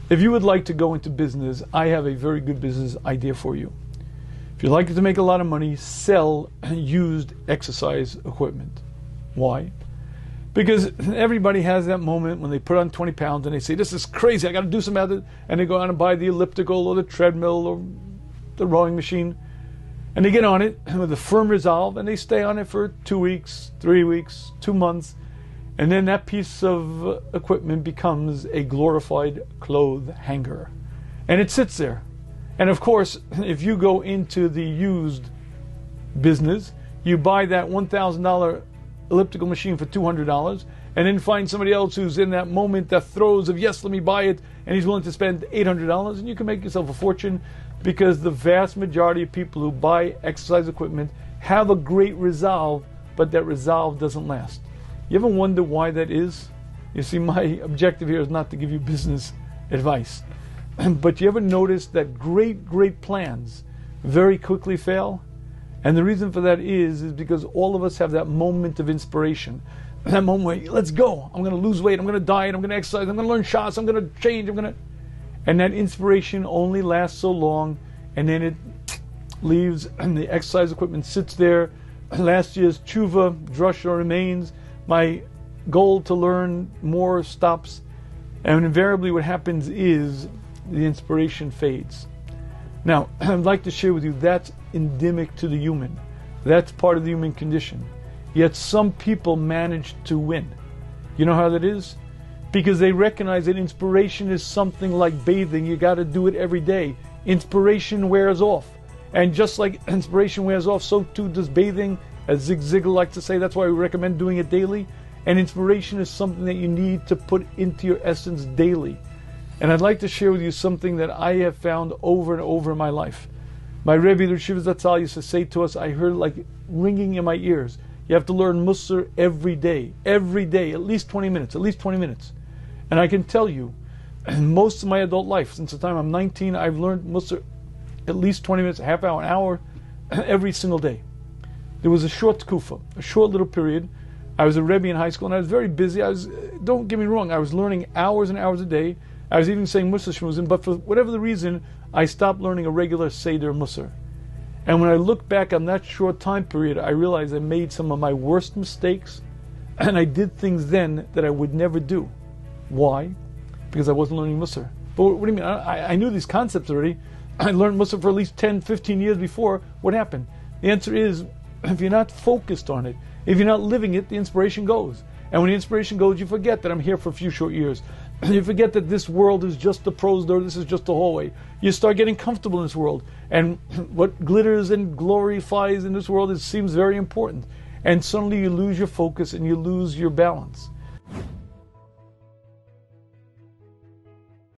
If you would like to go into business, I have a very good business idea for you. If you'd like to make a lot of money, sell used exercise equipment. Why? Because everybody has that moment when they put on 20 pounds and they say, this is crazy, I got to do something about it. And they go out and buy the elliptical or the treadmill or the rowing machine. And they get on it with a firm resolve and they stay on it for 2 weeks, 3 weeks, 2 months. And then that piece of equipment becomes a glorified clothes hanger. And it sits there. And of course, if you go into the used business, you buy that $1,000 elliptical machine for $200 and then find somebody else who's in that moment, that throes of, yes, let me buy it, and he's willing to spend $800, and you can make yourself a fortune, because the vast majority of people who buy exercise equipment have a great resolve, but that resolve doesn't last. You ever wonder why that is? You see, my objective here is not to give you business advice. But you ever notice that great plans very quickly fail? And the reason for that is because all of us have that moment of inspiration. That moment where, let's go, I'm going to lose weight, I'm going to diet, I'm going to exercise, I'm going to learn shots, I'm going to change, And that inspiration only lasts so long, and then it leaves, and the exercise equipment sits there. Last year's tshuva, drasha remains. My goal to learn more stops. And invariably what happens is the inspiration fades. Now, I'd like to share with you that's endemic to the human. That's part of the human condition. Yet some people manage to win. You know how that is? Because they recognize that inspiration is something like bathing. You got to do it every day. Inspiration wears off. And just like inspiration wears off, so too does bathing. As Zig Ziglar likes to say, that's why we recommend doing it daily. And inspiration is something that you need to put into your essence daily. And I'd like to share with you something that I have found over and over in my life. My Rebbe, the Shiva Zatzal, used to say to us, I heard it like ringing in my ears, you have to learn Musar every day, at least 20 minutes, And I can tell you, most of my adult life, since the time I'm 19, I've learned Musar at least 20 minutes, a half hour, an hour, every single day. There was a short tkufa, a short little period. I was a Rebbe in high school and I was very busy. Don't get me wrong, I was learning hours and hours a day. I was even saying Musar Shmuzim, but for whatever the reason, I stopped learning a regular Seder Musar. And when I look back on that short time period, I realized I made some of my worst mistakes, and I did things then that I would never do. Why? Because I wasn't learning Musar. But what do you mean? I knew these concepts already. I learned Musar for at least 10, 15 years before. What happened? The answer is, if you're not focused on it, if you're not living it, the inspiration goes. And when the inspiration goes, you forget that I'm here for a few short years. You forget that this world is just the prose door, this is just the hallway. You start getting comfortable in this world. And what glitters and glorifies in this world seems very important. And suddenly you lose your focus and you lose your balance.